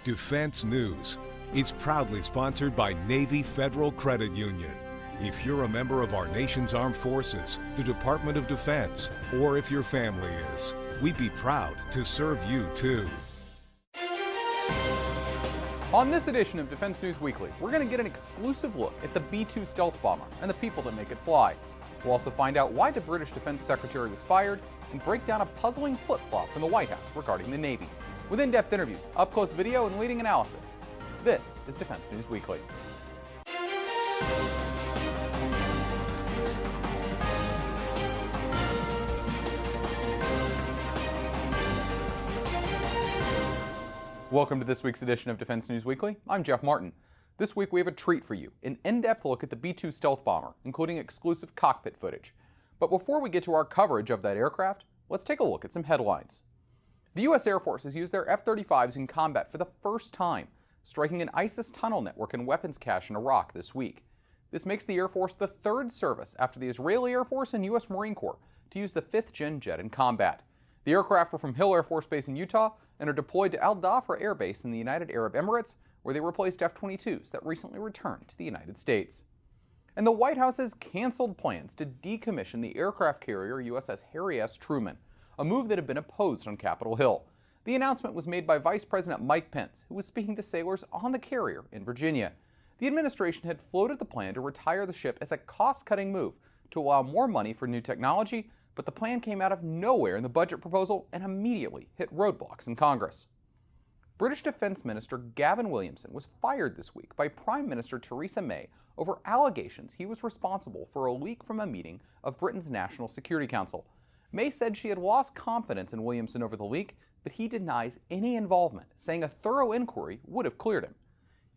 Defense News. It's proudly sponsored by Navy Federal Credit Union. If you're a member of our nation's armed forces, the Department of Defense, or if your family is, we'd be proud to serve you too. On this edition of Defense News Weekly, we're going to get an exclusive look at the B-2 stealth bomber and the people that make it fly. We'll also find out why the British Defense Secretary was fired and break down a puzzling flip-flop from the White House regarding the Navy. With in-depth interviews, up-close video, and leading analysis, this is Defense News Weekly. Welcome to this week's edition of Defense News Weekly. I'm Jeff Martin. This week we have a treat for you, an in-depth look at the B-2 stealth bomber, including exclusive cockpit footage. But before we get to our coverage of that aircraft, let's take a look at some headlines. The U.S. Air Force has used their F-35s in combat for the first time, striking an ISIS tunnel network and weapons cache in Iraq this week. This makes the Air Force the third service after the Israeli Air Force and U.S. Marine Corps to use the 5th-gen jet in combat. The aircraft were from Hill Air Force Base in Utah and are deployed to Al Dhafra Air Base in the United Arab Emirates, where they replaced F-22s that recently returned to the United States. And the White House has canceled plans to decommission the aircraft carrier USS Harry S. Truman, a move that had been opposed on Capitol Hill. The announcement was made by Vice President Mike Pence, who was speaking to sailors on the carrier in Virginia. The administration had floated the plan to retire the ship as a cost-cutting move to allow more money for new technology, but the plan came out of nowhere in the budget proposal and immediately hit roadblocks in Congress. British Defense Minister Gavin Williamson was fired this week by Prime Minister Theresa May over allegations he was responsible for a leak from a meeting of Britain's National Security Council. May said she had lost confidence in Williamson over the leak, but he denies any involvement, saying a thorough inquiry would have cleared him.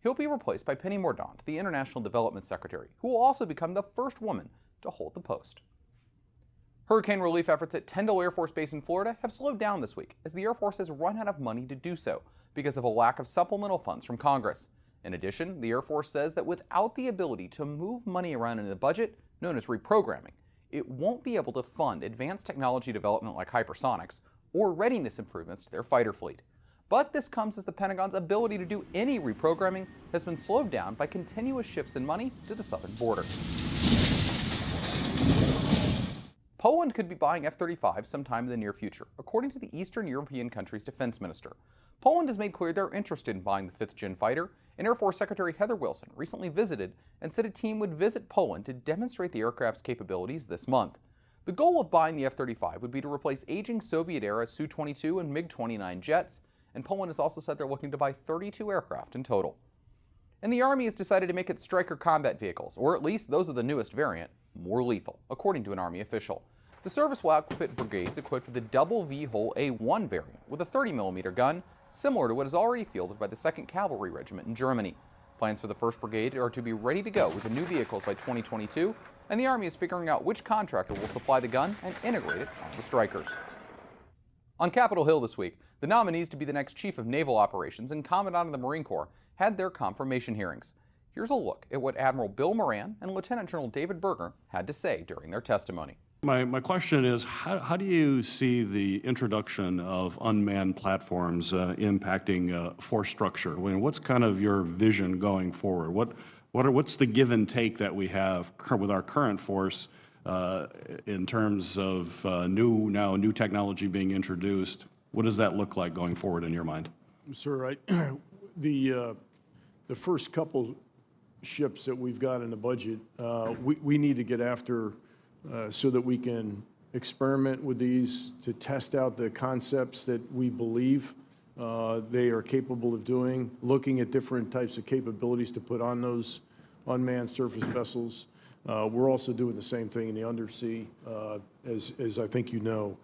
He'll be replaced by Penny Mordaunt, the International Development Secretary, who will also become the first woman to hold the post. Hurricane relief efforts at Tyndall Air Force Base in Florida have slowed down this week as the Air Force has run out of money to do so because of a lack of supplemental funds from Congress. In addition, the Air Force says that without the ability to move money around in the budget, known as reprogramming, it won't be able to fund advanced technology development like hypersonics or readiness improvements to their fighter fleet. But this comes as the Pentagon's ability to do any reprogramming has been slowed down by continuous shifts in money to the southern border. Poland could be buying F-35s sometime in the near future, according to the Eastern European country's defense minister. Poland has made clear they're interested in buying the 5th-gen fighter, and Air Force Secretary Heather Wilson recently visited and said a team would visit Poland to demonstrate the aircraft's capabilities this month. The goal of buying the F-35 would be to replace aging Soviet-era Su-22 and MiG-29 jets, and Poland has also said they're looking to buy 32 aircraft in total. And the Army has decided to make its Stryker combat vehicles, or at least those of the newest variant, more lethal, according to an Army official. The service will outfit brigades equipped with the double V-hole A1 variant with a 30mm gun, similar to what is already fielded by the 2nd Cavalry Regiment in Germany. Plans for the 1st Brigade are to be ready to go with the new vehicles by 2022, and the Army is figuring out which contractor will supply the gun and integrate it onto the Strykers. On Capitol Hill this week, the nominees to be the next Chief of Naval Operations and Commandant of the Marine Corps had their confirmation hearings. Here's a look at what Admiral Bill Moran and Lieutenant General David Berger had to say during their testimony. My question is, how do you see the introduction of unmanned platforms impacting force structure? What's kind of your vision going forward? What's the give and take that we have with our current force in terms of new technology being introduced? What does that look like going forward in your mind? Sir, the first couple ships that we've got in the budget, we need to get after so that we can experiment with these to test out the concepts that we believe they are capable of doing, looking at different types of capabilities to put on those unmanned surface vessels. We're also doing the same thing in the undersea, as I think you know.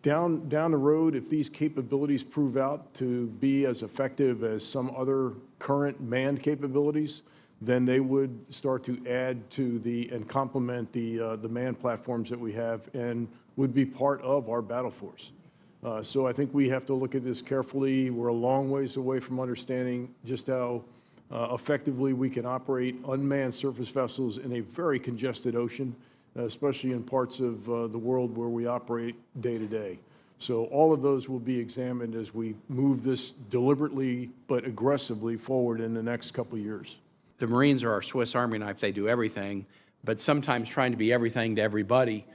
Down the road, if these capabilities prove out to be as effective as some other current manned capabilities, then they would start to add to and complement the manned platforms that we have and would be part of our battle force. So I think we have to look at this carefully. We're a long ways away from understanding just how effectively we can operate unmanned surface vessels in a very congested ocean, especially in parts of the world where we operate day to day. So all of those will be examined as we move this deliberately but aggressively forward in the next couple of years. The Marines are our Swiss Army knife. They do everything, but sometimes trying to be everything to everybody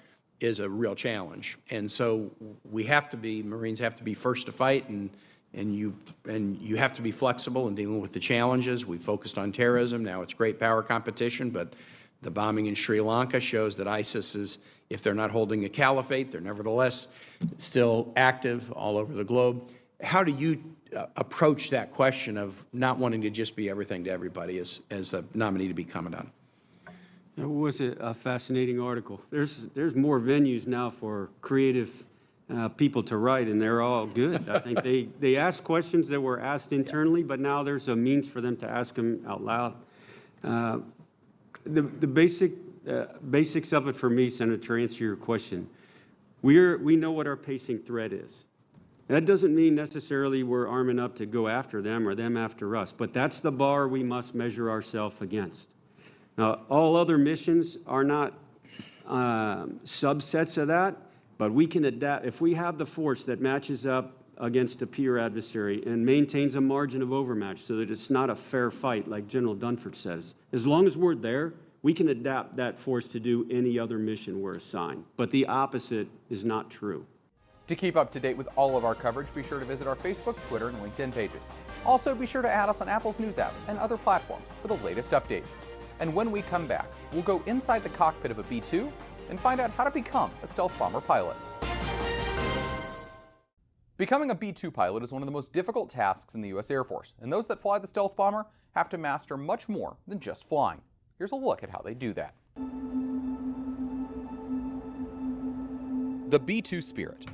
is a real challenge. And so Marines have to be first to fight, and you have to be flexible in dealing with the challenges. We focused on terrorism. Now it's great power competition, but the bombing in Sri Lanka shows that ISIS is, if they're not holding a caliphate, they're nevertheless still active all over the globe. How do you approach that question of not wanting to just be everything to everybody as a nominee to be commented on? It was a fascinating article. There's more venues now for creative people to write, and they're all good. I think they ask questions that were asked internally, but now there's a means for them to ask them out loud. The basics of it for me, Senator, to answer your question, we know what our pacing threat is. That doesn't mean necessarily we're arming up to go after them or them after us, but that's the bar we must measure ourselves against. Now, all other missions are not subsets of that, but we can adapt. If we have the force that matches up against a peer adversary and maintains a margin of overmatch so that it's not a fair fight, like General Dunford says, as long as we're there, we can adapt that force to do any other mission we're assigned. But the opposite is not true. To keep up to date with all of our coverage, be sure to visit our Facebook, Twitter, and LinkedIn pages. Also, be sure to add us on Apple's News app and other platforms for the latest updates. And when we come back, we'll go inside the cockpit of a B-2 and find out how to become a stealth bomber pilot. Becoming a B-2 pilot is one of the most difficult tasks in the U.S. Air Force, and those that fly the stealth bomber have to master much more than just flying. Here's a look at how they do that. The B-2 Spirit,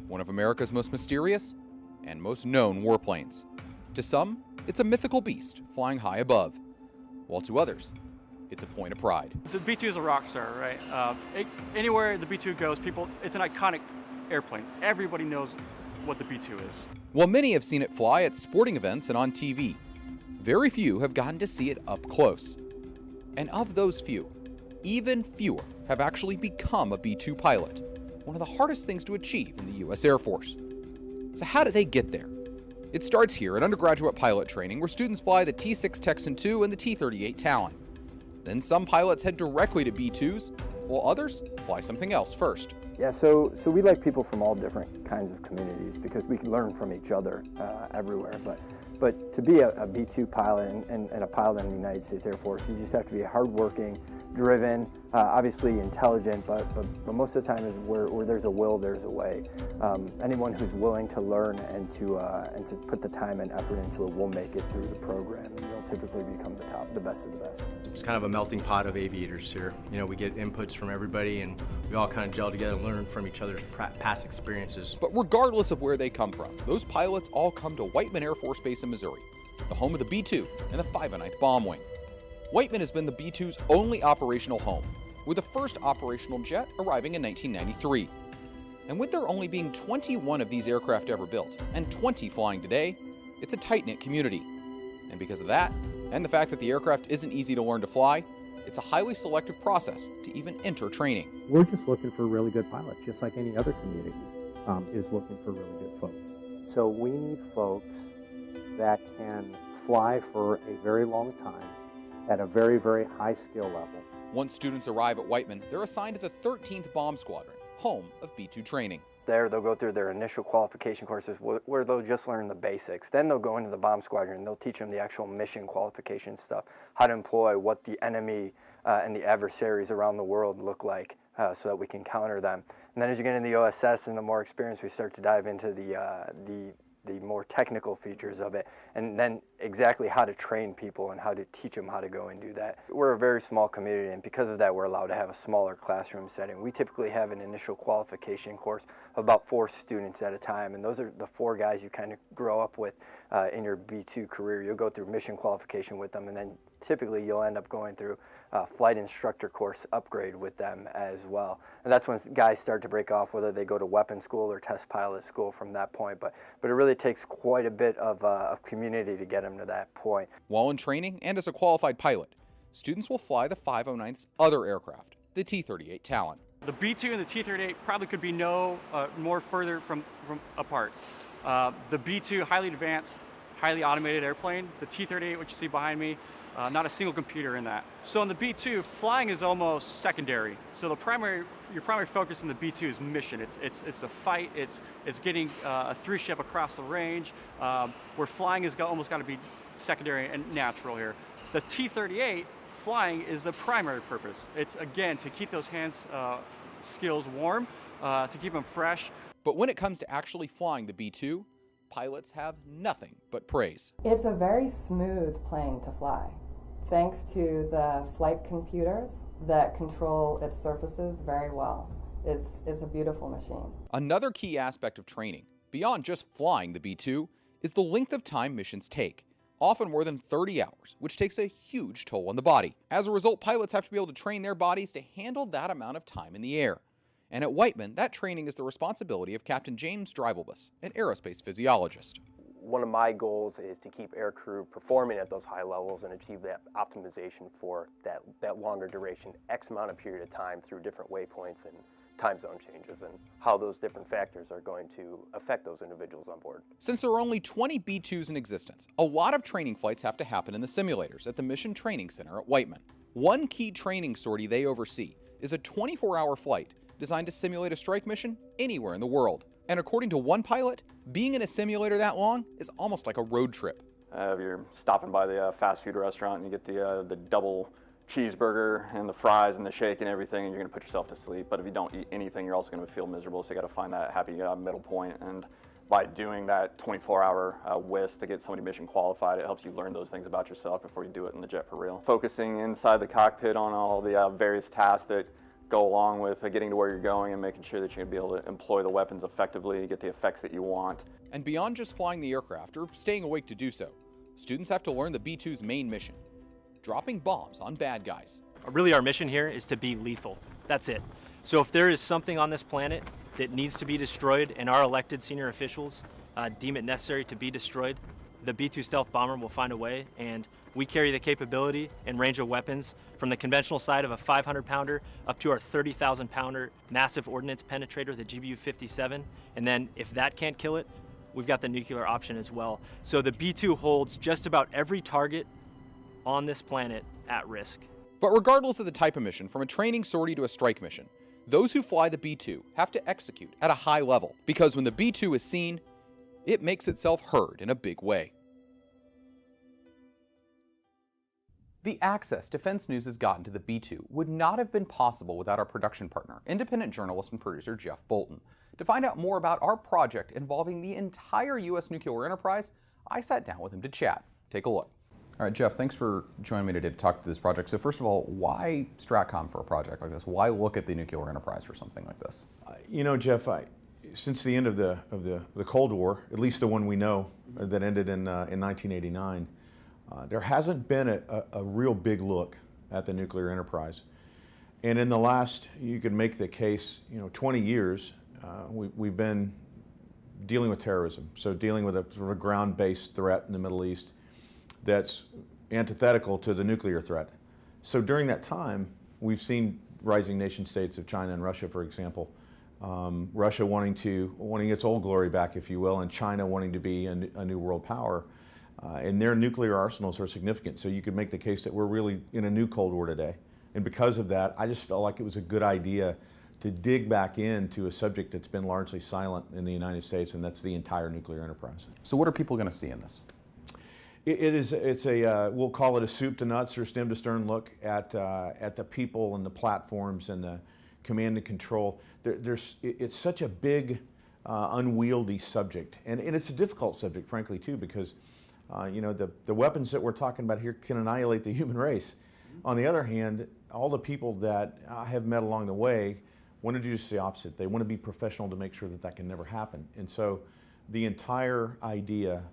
one of America's most mysterious and most known warplanes. To some, it's a mythical beast flying high above, while to others, it's a point of pride. The B-2 is a rock star, right? Anywhere the B-2 goes, it's an iconic airplane. Everybody knows what the B-2 is. While many have seen it fly at sporting events and on TV, very few have gotten to see it up close. And of those few, even fewer have actually become a B-2 pilot, one of the hardest things to achieve in the U.S. Air Force. So how do they get there? It starts here at undergraduate pilot training, where students fly the T-6 Texan II and the T-38 Talon. Then some pilots head directly to B-2s, while others fly something else first. Yeah, so we like people from all different kinds of communities because we can learn from each other everywhere. But to be a B-2 pilot and a pilot in the United States Air Force, you just have to be hardworking, driven, obviously intelligent, but most of the time is where there's a will, there's a way. Anyone who's willing to learn and to put the time and effort into it will make it through the program, and they'll typically become the best of the best. It's kind of a melting pot of aviators here. You know, we get inputs from everybody, and we all kind of gel together and learn from each other's past experiences. But regardless of where they come from, those pilots all come to Whiteman Air Force Base in Missouri, the home of the B-2 and the 509th Bomb Wing. Whiteman has been the B-2's only operational home, with the first operational jet arriving in 1993. And with there only being 21 of these aircraft ever built, and 20 flying today, it's a tight-knit community. And because of that, and the fact that the aircraft isn't easy to learn to fly, it's a highly selective process to even enter training. We're just looking for really good pilots, just like any other community is looking for really good folks. So we need folks that can fly for a very long time at a very, very high skill level. Once students arrive at Whiteman, they're assigned to the 13th Bomb Squadron, home of B-2 training. There, they'll go through their initial qualification courses where they'll just learn the basics. Then they'll go into the bomb squadron and they'll teach them the actual mission qualification stuff, how to employ, what the enemy and the adversaries around the world look like so that we can counter them. And then as you get into the OSS and the more experience, we start to dive into the more technical features of it, and then exactly how to train people and how to teach them how to go and do that. We're a very small community, and because of that, we're allowed to have a smaller classroom setting. We typically have an initial qualification course of about 4 students at a time, and those are the 4 guys you kind of grow up with in your B-2 career. You'll go through mission qualification with them, and then typically you'll end up going through flight instructor course upgrade with them as well. And that's when guys start to break off, whether they go to weapons school or test pilot school from that point. But it really takes quite a bit of community to get them to that point. While in training and as a qualified pilot, students will fly the 509th's other aircraft, the T-38 Talon. The B-2 and the T-38 probably could be no more further from apart. The B-2, highly advanced, highly automated airplane. The T-38, which you see behind me, not a single computer in that. So in the B-2, flying is almost secondary. So your primary focus in the B-2 is mission. It's a fight. It's getting a 3-ship across the range. Where flying is almost got to be secondary and natural here. The T-38, flying is the primary purpose. It's, again, to keep those hands skills warm, to keep them fresh. But when it comes to actually flying the B-2, pilots have nothing but praise. It's a very smooth plane to fly, thanks to the flight computers that control its surfaces very well. It's a beautiful machine. Another key aspect of training, beyond just flying the B-2, is the length of time missions take. Often more than 30 hours, which takes a huge toll on the body. As a result, pilots have to be able to train their bodies to handle that amount of time in the air. And at Whiteman, that training is the responsibility of Captain James Dreibelbus, an aerospace physiologist. One of my goals is to keep aircrew performing at those high levels and achieve that optimization for that longer duration, X amount of period of time through different waypoints and time zone changes, and how those different factors are going to affect those individuals on board. Since there are only 20 B-2s in existence, a lot of training flights have to happen in the simulators at the Mission Training Center at Whiteman. One key training sortie they oversee is a 24-hour flight designed to simulate a strike mission anywhere in the world. And according to one pilot, being in a simulator that long is almost like a road trip. If you're stopping by the fast food restaurant and you get the double cheeseburger and the fries and the shake and everything, and you're going to put yourself to sleep. But if you don't eat anything, you're also going to feel miserable, so you got to find that happy middle point. And by doing that 24-hour WIS to get somebody mission qualified, it helps you learn those things about yourself before you do it in the jet for real. Focusing inside the cockpit on all the various tasks that go along with getting to where you're going and making sure that you're going to be able to employ the weapons effectively, get the effects that you want. And beyond just flying the aircraft or staying awake to do so, students have to learn the B-2's main mission: dropping bombs on bad guys. Really, our mission here is to be lethal. That's it. So if there is something on this planet that needs to be destroyed and our elected senior officials deem it necessary to be destroyed, the B-2 stealth bomber will find a way, and we carry the capability and range of weapons from the conventional side of a 500-pounder up to our 30,000-pounder massive ordnance penetrator, the GBU-57. And then if that can't kill it, we've got the nuclear option as well. So the B-2 holds just about every target on this planet at risk. But regardless of the type of mission, from a training sortie to a strike mission, those who fly the B-2 have to execute at a high level, because when the B-2 is seen, it makes itself heard in a big way. The access Defense News has gotten to the B-2 would not have been possible without our production partner, independent journalist and producer Jeff Bolton. To find out more about our project involving the entire U.S. nuclear enterprise, I sat down with him to chat. Take a look. All right, Jeff, thanks for joining me today to talk to this project. So first of all, why Stratcom for a project like this? Why look at the nuclear enterprise for something like this? You know, Jeff, since the end of the Cold War, at least the one we know that ended in 1989, there hasn't been a real big look at the nuclear enterprise. And in the last, you could make the case, 20 years, we've been dealing with terrorism. So dealing with a sort of a ground-based threat in the Middle East that's antithetical to the nuclear threat. So during that time, we've seen rising nation states of China and Russia, for example. Russia wanting its old glory back, if you will, and China wanting to be a new world power. And their nuclear arsenals are significant. So you could make the case that we're really in a new Cold War today. And because of that, I just felt like it was a good idea to dig back into a subject that's been largely silent in the United States, and that's the entire nuclear enterprise. So what are people going to see in this? We'll call it a soup to nuts or stem to stern look at the people and the platforms and the command and control. It's such a big, unwieldy subject, and it's a difficult subject, frankly, too, because the weapons that we're talking about here can annihilate the human race. On the other hand, all the people that I have met along the way want to do just the opposite. They want to be professional to make sure that that can never happen. And so the entire idea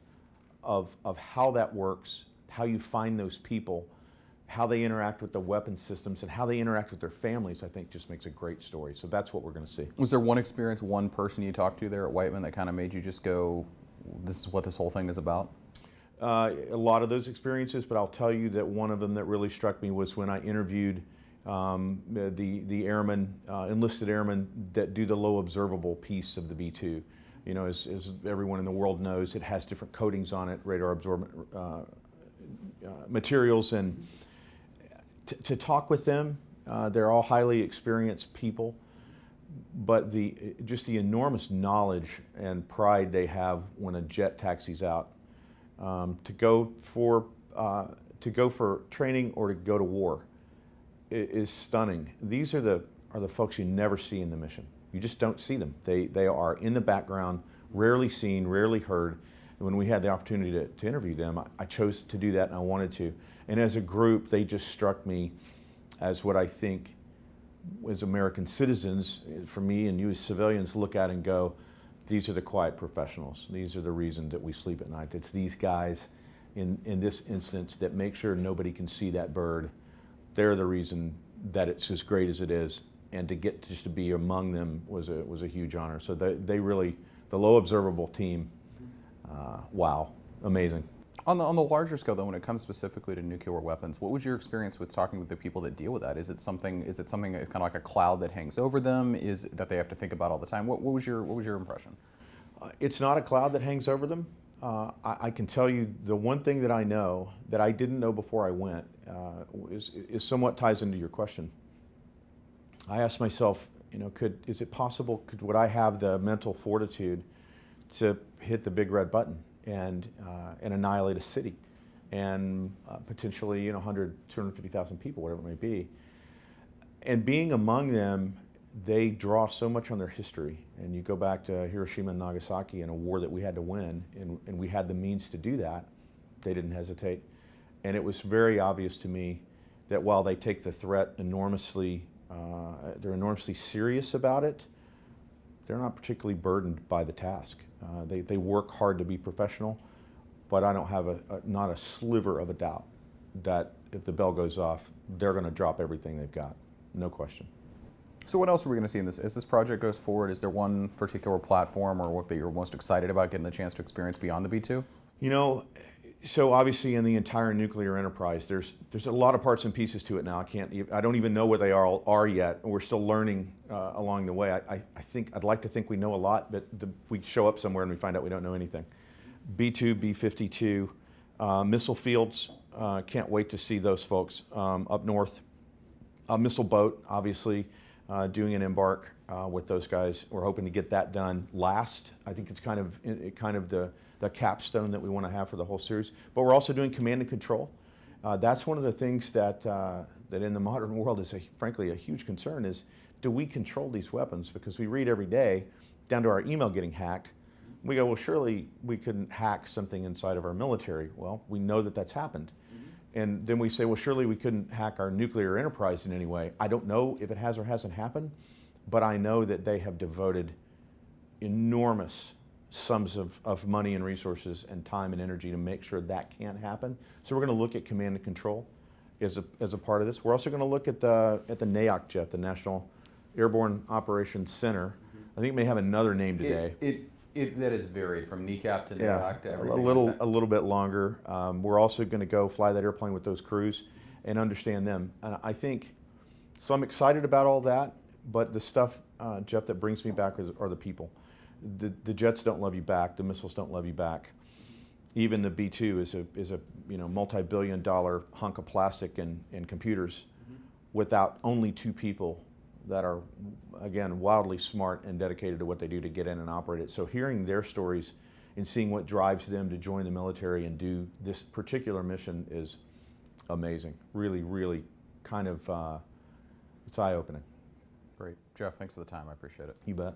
of how that works, how you find those people, how they interact with the weapon systems, and how they interact with their families, I think just makes a great story. So that's what we're going to see. Was there one experience, one person you talked to there at Whiteman that kind of made you just go, this is what this whole thing is about? A lot of those experiences, but I'll tell you that one of them that really struck me was when I interviewed the airmen, enlisted airmen that do the low observable piece of the B-2. You know, as everyone in the world knows, it has different coatings on it, radar absorbent materials, and to talk with them, they're all highly experienced people, but just the enormous knowledge and pride they have when a jet taxis out, to go for training or to go to war is stunning. These are the folks you never see in the mission. You just don't see them. They are in the background, rarely seen, rarely heard. And when we had the opportunity to interview them, I chose to do that, and I wanted to. And as a group, they just struck me as what I think as American citizens, for me and you as civilians, look at and go, these are the quiet professionals. These are the reason that we sleep at night. It's these guys in this instance that make sure nobody can see that bird. They're the reason that it's as great as it is. And to get just to be among them was a huge honor. So they really, the low observable team, wow, amazing. On the larger scale, though, when it comes specifically to nuclear weapons, what was your experience with talking with the people that deal with that? Is it something that's kind of like a cloud that hangs over them? Is it that they have to think about all the time? What was your impression? It's not a cloud that hangs over them. I can tell you the one thing that I know that I didn't know before I went is somewhat ties into your question. I asked myself, you know, is it possible, would I have the mental fortitude to hit the big red button and annihilate a city and potentially, you know, 100, 250,000 people, whatever it may be. And being among them, they draw so much on their history. And you go back to Hiroshima and Nagasaki in a war that we had to win, and we had the means to do that. They didn't hesitate. And it was very obvious to me that while they take the threat enormously, they're enormously serious about it, they're not particularly burdened by the task. They work hard to be professional, but I don't have not a sliver of a doubt that if the bell goes off, they're going to drop everything they've got, no question. So what else are we going to see in this? As this project goes forward, is there one particular platform or what that you're most excited about getting the chance to experience beyond the B-2? You know, so obviously in the entire nuclear enterprise, there's a lot of parts and pieces to it now. I don't even know what they are yet. We're still learning along the way. I'd like to think we know a lot, but we show up somewhere and we find out we don't know anything. B-2, B-52, missile fields, can't wait to see those folks up north. Missile boat, obviously, doing an embark with those guys. We're hoping to get that done last. I think it's kind of the capstone that we want to have for the whole series. But we're also doing command and control. That's one of the things that in the modern world is frankly a huge concern is, do we control these weapons? Because we read every day, down to our email getting hacked. We go, well, surely we couldn't hack something inside of our military. Well, we know that that's happened. And then we say, well, surely we couldn't hack our nuclear enterprise in any way. I don't know if it has or hasn't happened, but I know that they have devoted enormous sums of money and resources and time and energy to make sure that can't happen. So we're going to look at command and control as a part of this. We're also going to look at the NAOC jet, the National Airborne Operations Center. I think it may have another name today. That is varied from NECAP to NAOC to everything. A little bit longer. We're also going to go fly that airplane with those crews and understand them. And I think, so I'm excited about all that, but the stuff, Jeff, that brings me back are the people. The jets don't love you back. The missiles don't love you back. Even the B-2 is a multi-billion-dollar hunk of plastic and computers without only 2 people that are, again, wildly smart and dedicated to what they do to get in and operate it. So hearing their stories and seeing what drives them to join the military and do this particular mission is amazing. Really, really kind of, it's eye-opening. Great. Jeff, thanks for the time. I appreciate it. You bet.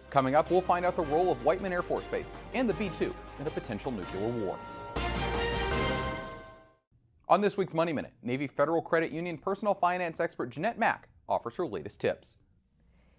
Coming up, we'll find out the role of Whiteman Air Force Base and the B-2 in a potential nuclear war. On this week's Money Minute, Navy Federal Credit Union personal finance expert Jeanette Mack offers her latest tips.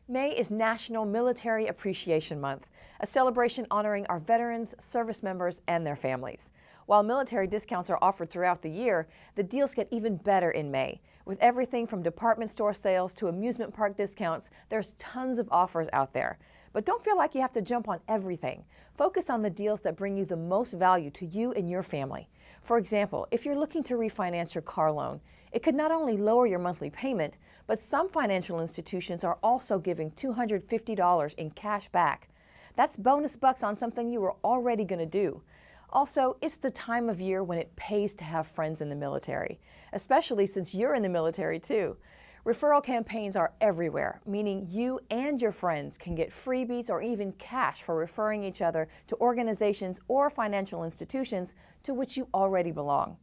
May is National Military Appreciation Month, a celebration honoring our veterans, service members, and their families. While military discounts are offered throughout the year, the deals get even better in May. With everything from department store sales to amusement park discounts, there's tons of offers out there. But don't feel like you have to jump on everything. Focus on the deals that bring you the most value to you and your family. For example, if you're looking to refinance your car loan, It could not only lower your monthly payment, but some financial institutions are also giving $250 in cash back. That's bonus bucks on something you were already going to do. Also, it's the time of year when it pays to have friends in the military, especially since you're in the military too. Referral campaigns are everywhere, meaning you and your friends can get freebies or even cash for referring each other to organizations or financial institutions to which you already belong.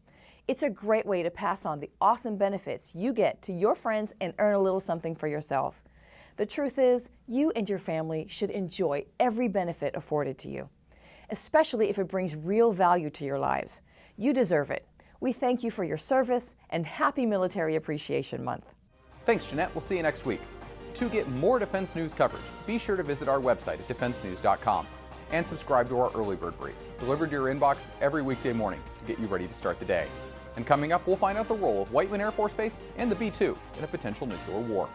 It's a great way to pass on the awesome benefits you get to your friends and earn a little something for yourself. The truth is, you and your family should enjoy every benefit afforded to you, especially if it brings real value to your lives. You deserve it. We thank you for your service and happy Military Appreciation Month. Thanks, Jeanette. We'll see you next week. To get more defense news coverage, be sure to visit our website at defensenews.com and subscribe to our Early Bird Brief, delivered to your inbox every weekday morning to get you ready to start the day. And coming up, we'll find out the role of Whiteman Air Force Base and the B-2 in a potential nuclear war.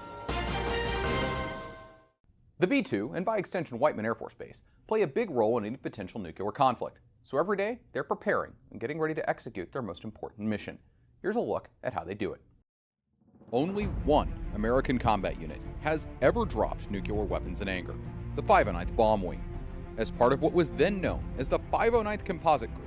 The B-2, and by extension Whiteman Air Force Base, play a big role in any potential nuclear conflict. So every day, they're preparing and getting ready to execute their most important mission. Here's a look at how they do it. Only one American combat unit has ever dropped nuclear weapons in anger, the 509th Bomb Wing. As part of what was then known as the 509th Composite Group,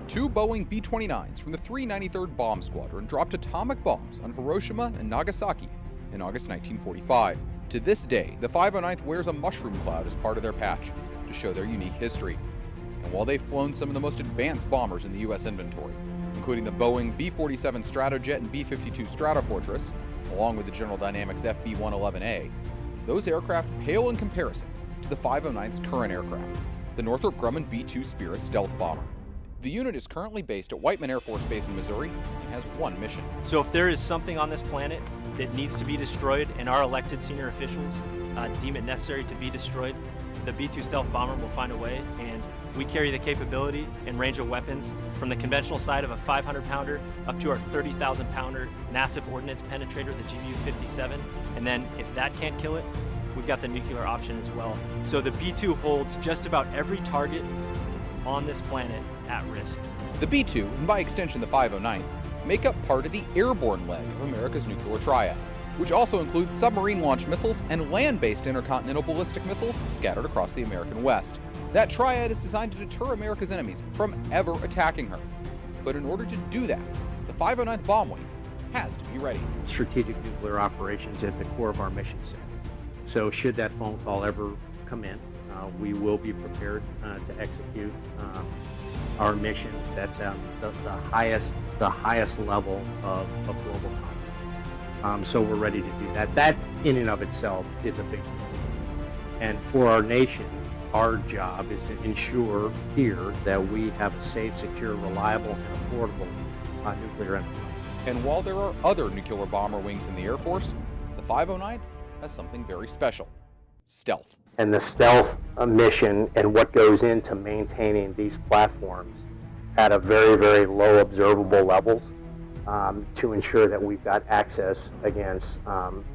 2 Boeing B-29s from the 393rd Bomb Squadron dropped atomic bombs on Hiroshima and Nagasaki in August 1945. To this day, the 509th wears a mushroom cloud as part of their patch to show their unique history. And while they've flown some of the most advanced bombers in the U.S. inventory, including the Boeing B-47 Stratojet and B-52 Stratofortress, along with the General Dynamics FB-111A, those aircraft pale in comparison to the 509th's current aircraft, the Northrop Grumman B-2 Spirit stealth bomber. The unit is currently based at Whiteman Air Force Base in Missouri and has one mission. So if there is something on this planet that needs to be destroyed and our elected senior officials deem it necessary to be destroyed, the B-2 stealth bomber will find a way, and we carry the capability and range of weapons from the conventional side of a 500-pounder up to our 30,000-pounder massive ordnance penetrator, the GBU-57, and then if that can't kill it, we've got the nuclear option as well. So the B-2 holds just about every target on this planet at risk. The B-2, and by extension the 509th, make up part of the airborne leg of America's nuclear triad, which also includes submarine-launched missiles and land-based intercontinental ballistic missiles scattered across the American West. That triad is designed to deter America's enemies from ever attacking her. But in order to do that, the 509th Bomb Wing has to be ready. Strategic nuclear operations at the core of our mission set. So should that phone call ever come in, we will be prepared to execute our mission. That's the highest level of global conflict. So we're ready to do that. That in and of itself is a big deal. And for our nation, our job is to ensure here that we have a safe, secure, reliable, and affordable nuclear energy. And while there are other nuclear bomber wings in the Air Force, the 509th has something very special: stealth. And the stealth mission and what goes into maintaining these platforms at a very, very low observable levels to ensure that we've got access against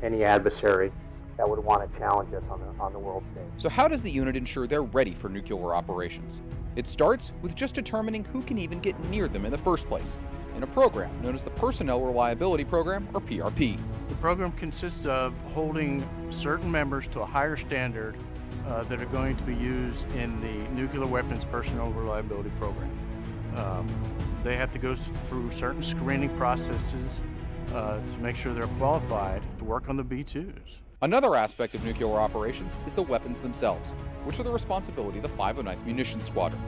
any adversary that would want to challenge us on the world stage. So how does the unit ensure they're ready for nuclear operations? It starts with just determining who can even get near them in the first place, in a program known as the Personnel Reliability Program, or PRP. The program consists of holding certain members to a higher standard that are going to be used in the Nuclear Weapons Personnel Reliability Program. They have to go through certain screening processes to make sure they're qualified to work on the B-2s. Another aspect of nuclear operations is the weapons themselves, which are the responsibility of the 509th Munitions Squadron.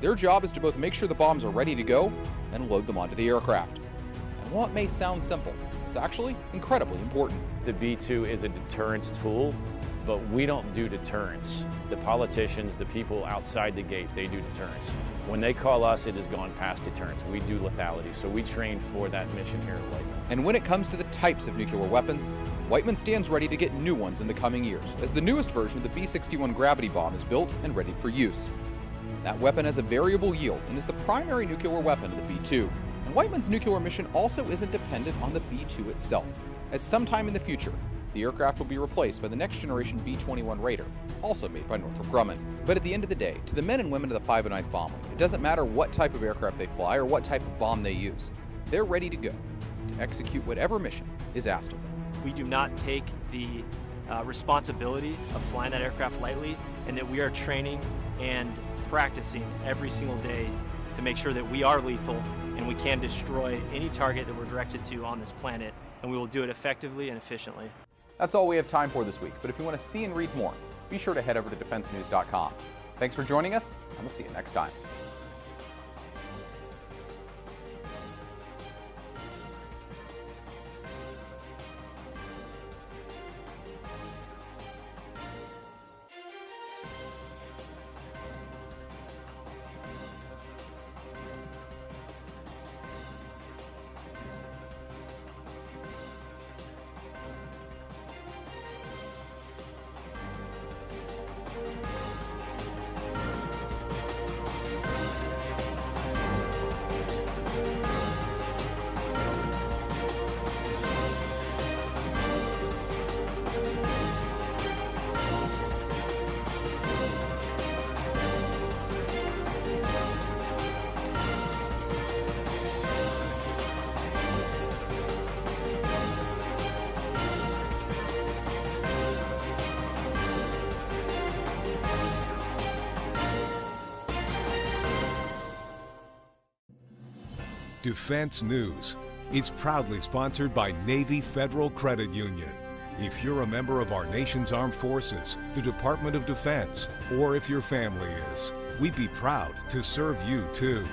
Their job is to both make sure the bombs are ready to go and load them onto the aircraft. And while it may sound simple, it's actually incredibly important. The B-2 is a deterrence tool, but we don't do deterrence. The politicians, the people outside the gate, they do deterrence. When they call us, it has gone past deterrence. We do lethality, so we train for that mission here at Whiteman. And when it comes to the types of nuclear weapons, Whiteman stands ready to get new ones in the coming years, as the newest version of the B-61 Gravity bomb is built and ready for use. That weapon has a variable yield and is the primary nuclear weapon of the B-2. And Whiteman's nuclear mission also isn't dependent on the B-2 itself, as sometime in the future, the aircraft will be replaced by the next generation B-21 Raider, also made by Northrop Grumman. But at the end of the day, to the men and women of the 509th Bomb Wing, it doesn't matter what type of aircraft they fly or what type of bomb they use. They're ready to go, to execute whatever mission is asked of them. We do not take the responsibility of flying that aircraft lightly, and that we are training and practicing every single day to make sure that we are lethal and we can destroy any target that we're directed to on this planet, and we will do it effectively and efficiently. That's all we have time for this week, but if you want to see and read more, be sure to head over to defensenews.com. Thanks for joining us, and we'll see you next time. Defense News is proudly sponsored by Navy Federal Credit Union. If you're a member of our nation's armed forces, the Department of Defense, or if your family is, we'd be proud to serve you too.